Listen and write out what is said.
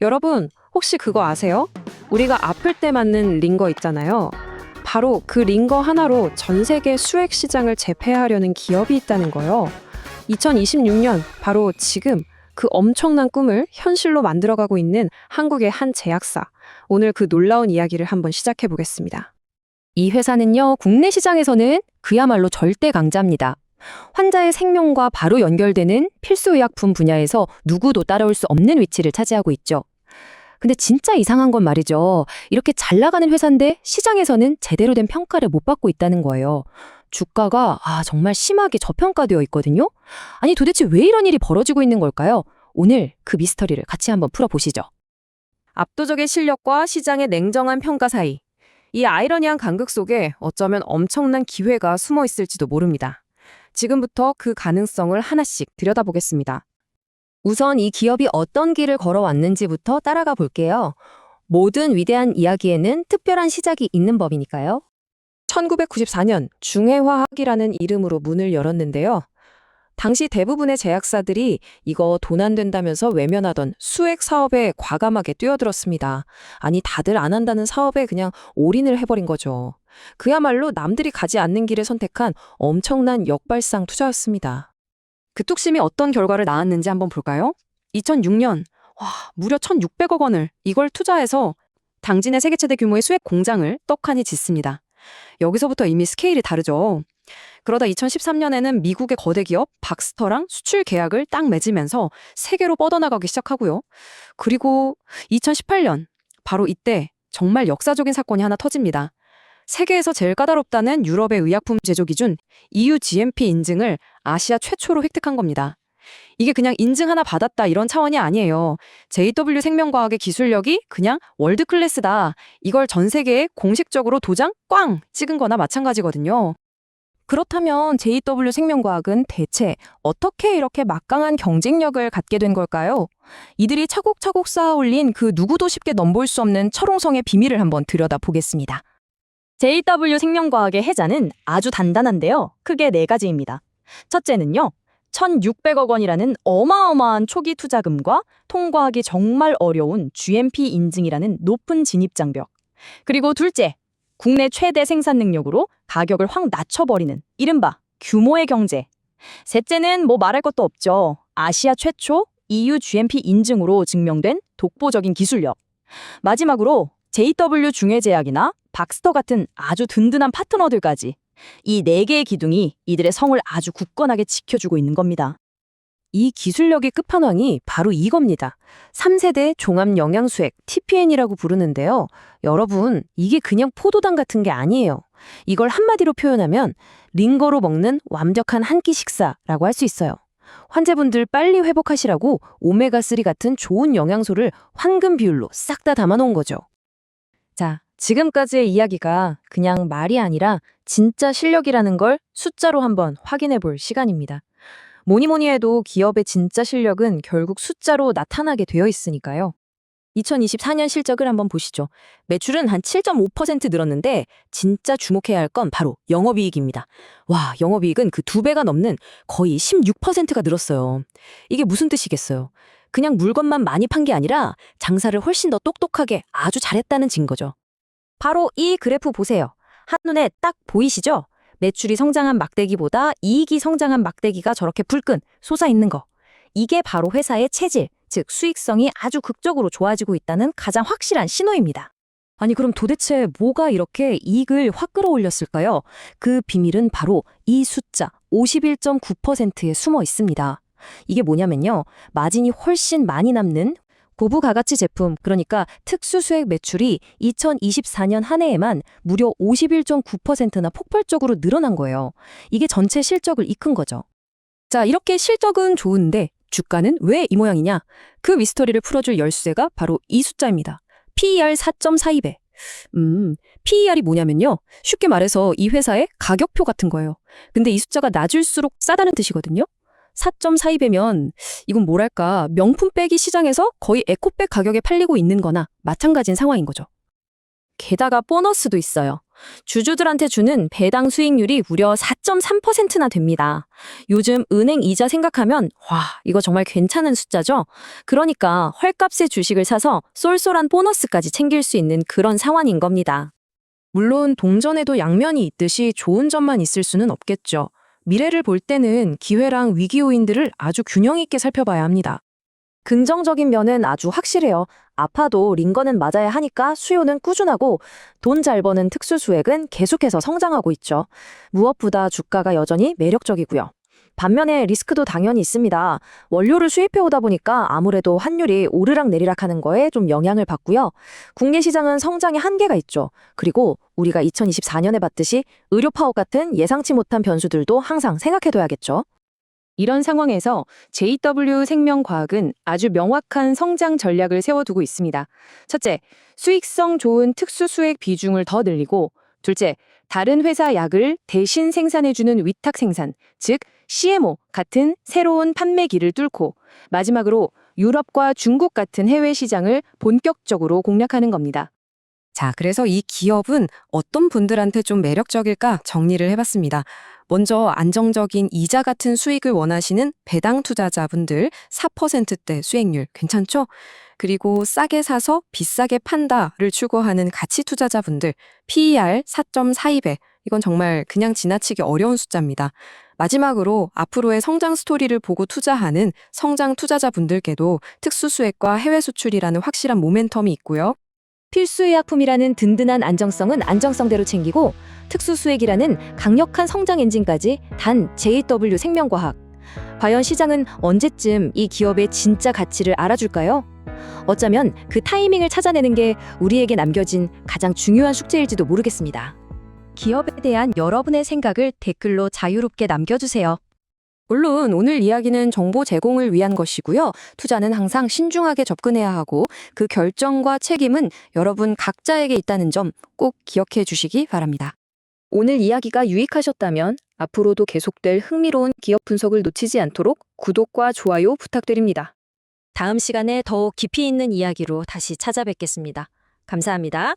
여러분, 혹시 그거 아세요? 우리가 아플 때 맞는 링거 있잖아요. 바로 그 링거 하나로 전 세계 수액 시장을 제패하려는 기업이 있다는 거요. 2026년, 바로 지금 그 엄청난 꿈을 현실로 만들어가고 있는 한국의 한 제약사. 오늘 그 놀라운 이야기를 한번 시작해 보겠습니다. 이 회사는요, 국내 시장에서는 그야말로 절대 강자입니다. 환자의 생명과 바로 연결되는 필수 의약품 분야에서 누구도 따라올 수 없는 위치를 차지하고 있죠. 근데 진짜 이상한 건 말이죠. 이렇게 잘 나가는 회사인데 시장에서는 제대로 된 평가를 못 받고 있다는 거예요. 주가가 정말 심하게 저평가되어 있거든요. 아니 도대체 왜 이런 일이 벌어지고 있는 걸까요? 오늘 그 미스터리를 같이 한번 풀어보시죠. 압도적인 실력과 시장의 냉정한 평가 사이. 이 아이러니한 간극 속에 어쩌면 엄청난 기회가 숨어 있을지도 모릅니다. 지금부터 그 가능성을 하나씩 들여다보겠습니다. 우선 이 기업이 어떤 길을 걸어왔는지부터 따라가 볼게요. 모든 위대한 이야기에는 특별한 시작이 있는 법이니까요. 1994년 중해화학이라는 이름으로 문을 열었는데요. 당시 대부분의 제약사들이 이거 돈 안 된다면서 외면하던 수액 사업에 과감하게 뛰어들었습니다. 아니, 다들 안 한다는 사업에 그냥 올인을 해버린 거죠. 그야말로 남들이 가지 않는 길을 선택한 엄청난 역발상 투자였습니다. 그 뚝심이 어떤 결과를 낳았는지 한번 볼까요? 2006년, 무려 1,600억 원을 이걸 투자해서 당진의 세계 최대 규모의 수액 공장을 떡하니 짓습니다. 여기서부터 이미 스케일이 다르죠. 그러다 2013년에는 미국의 거대 기업 박스터랑 수출 계약을 딱 맺으면서 세계로 뻗어나가기 시작하고요. 그리고 2018년, 바로 이때 정말 역사적인 사건이 하나 터집니다. 세계에서 제일 까다롭다는 유럽의 의약품 제조 기준 EU GMP 인증을 아시아 최초로 획득한 겁니다. 이게 그냥 인증 하나 받았다 이런 차원이 아니에요. JW 생명과학의 기술력이 그냥 월드 클래스다. 이걸 전 세계에 공식적으로 도장 꽝 찍은 거나 마찬가지거든요. 그렇다면 JW 생명과학은 대체 어떻게 이렇게 막강한 경쟁력을 갖게 된 걸까요? 이들이 차곡차곡 쌓아올린 그 누구도 쉽게 넘볼 수 없는 철옹성의 비밀을 한번 들여다보겠습니다. JW 생명과학의 해자는 아주 단단한데요. 크게 4가지입니다. 첫째는요. 1,600억 원이라는 어마어마한 초기 투자금과 통과하기 정말 어려운 GMP 인증이라는 높은 진입장벽. 그리고 둘째, 국내 최대 생산 능력으로 가격을 확 낮춰버리는 이른바 규모의 경제. 셋째는 말할 것도 없죠. 아시아 최초 EU GMP 인증으로 증명된 독보적인 기술력. 마지막으로 JW 중해제약이나 박스터 같은 아주 든든한 파트너들까지 이 4개의 기둥이 이들의 성을 아주 굳건하게 지켜주고 있는 겁니다. 이 기술력의 끝판왕이 바로 이겁니다. 3세대 종합영양수액 TPN이라고 부르는데요. 여러분, 이게 그냥 포도당 같은 게 아니에요. 이걸 한마디로 표현하면 링거로 먹는 완벽한 한 끼 식사라고 할 수 있어요. 환자분들 빨리 회복하시라고 오메가3 같은 좋은 영양소를 황금 비율로 싹 다 담아놓은 거죠. 자, 지금까지의 이야기가 그냥 말이 아니라 진짜 실력이라는 걸 숫자로 한번 확인해 볼 시간입니다. 뭐니 해도 기업의 진짜 실력은 결국 숫자로 나타나게 되어 있으니까요. 2024년 실적을 한번 보시죠. 매출은 한 7.5% 늘었는데 진짜 주목해야 할 건 바로 영업이익입니다. 와, 영업이익은 그 2배가 넘는 거의 16%가 늘었어요. 이게 무슨 뜻이겠어요? 그냥 물건만 많이 판 게 아니라 장사를 훨씬 더 똑똑하게 아주 잘했다는 증거죠. 바로 이 그래프 보세요. 한눈에 딱 보이시죠? 매출이 성장한 막대기보다 이익이 성장한 막대기가 저렇게 불끈 솟아있는 거. 이게 바로 회사의 체질, 즉 수익성이 아주 극적으로 좋아지고 있다는 가장 확실한 신호입니다. 아니 그럼 도대체 뭐가 이렇게 이익을 확 끌어올렸을까요? 그 비밀은 바로 이 숫자 51.9%에 숨어 있습니다. 이게 뭐냐면요. 마진이 훨씬 많이 남는 고부가가치 제품, 그러니까 특수수액 매출이 2024년 한 해에만 무려 51.9%나 폭발적으로 늘어난 거예요. 이게 전체 실적을 이끈 거죠. 자, 이렇게 실적은 좋은데 주가는 왜 이 모양이냐? 그 미스터리를 풀어줄 열쇠가 바로 이 숫자입니다. PER 4.42배. PER이 뭐냐면요. 쉽게 말해서 이 회사의 가격표 같은 거예요. 근데 이 숫자가 낮을수록 싸다는 뜻이거든요. 4.42배면 이건 뭐랄까 명품백이 시장에서 거의 에코백 가격에 팔리고 있는 거나 마찬가지인 상황인 거죠. 게다가 보너스도 있어요. 주주들한테 주는 배당 수익률이 무려 4.3%나 됩니다. 요즘 은행 이자 생각하면 와, 이거 정말 괜찮은 숫자죠? 그러니까 헐값의 주식을 사서 쏠쏠한 보너스까지 챙길 수 있는 그런 상황인 겁니다. 물론 동전에도 양면이 있듯이 좋은 점만 있을 수는 없겠죠. 미래를 볼 때는 기회랑 위기 요인들을 아주 균형 있게 살펴봐야 합니다. 긍정적인 면은 아주 확실해요. 아파도 링거는 맞아야 하니까 수요는 꾸준하고 돈 잘 버는 특수 수액은 계속해서 성장하고 있죠. 무엇보다 주가가 여전히 매력적이고요. 반면에 리스크도 당연히 있습니다. 원료를 수입해 오다 보니까 아무래도 환율이 오르락 내리락 하는 거에 좀 영향을 받고요. 국내 시장은 성장의 한계가 있죠. 그리고 우리가 2024년에 봤듯이 의료 파업 같은 예상치 못한 변수들도 항상 생각해둬야겠죠. 이런 상황에서 JW생명과학은 아주 명확한 성장 전략을 세워두고 있습니다. 첫째, 수익성 좋은 특수 수액 비중을 더 늘리고, 둘째, 다른 회사 약을 대신 생산해주는 위탁 생산, 즉 CMO 같은 새로운 판매기를 뚫고, 마지막으로 유럽과 중국 같은 해외 시장을 본격적으로 공략하는 겁니다. 자, 그래서 이 기업은 어떤 분들한테 좀 매력적일까 정리를 해봤습니다. 먼저 안정적인 이자 같은 수익을 원하시는 배당 투자자분들 4%대 수익률 괜찮죠? 그리고 싸게 사서 비싸게 판다를 추구하는 가치 투자자분들 PER 4.42배. 이건 정말 그냥 지나치기 어려운 숫자입니다. 마지막으로 앞으로의 성장 스토리를 보고 투자하는 성장 투자자분들께도 특수 수익과 해외 수출이라는 확실한 모멘텀이 있고요. 필수의약품이라는 든든한 안정성은 안정성대로 챙기고 특수수액이라는 강력한 성장 엔진까지 단 JW생명과학. 과연 시장은 언제쯤 이 기업의 진짜 가치를 알아줄까요? 어쩌면 그 타이밍을 찾아내는 게 우리에게 남겨진 가장 중요한 숙제일지도 모르겠습니다. 기업에 대한 여러분의 생각을 댓글로 자유롭게 남겨주세요. 물론 오늘 이야기는 정보 제공을 위한 것이고요. 투자는 항상 신중하게 접근해야 하고 그 결정과 책임은 여러분 각자에게 있다는 점 꼭 기억해 주시기 바랍니다. 오늘 이야기가 유익하셨다면 앞으로도 계속될 흥미로운 기업 분석을 놓치지 않도록 구독과 좋아요 부탁드립니다. 다음 시간에 더욱 깊이 있는 이야기로 다시 찾아뵙겠습니다. 감사합니다.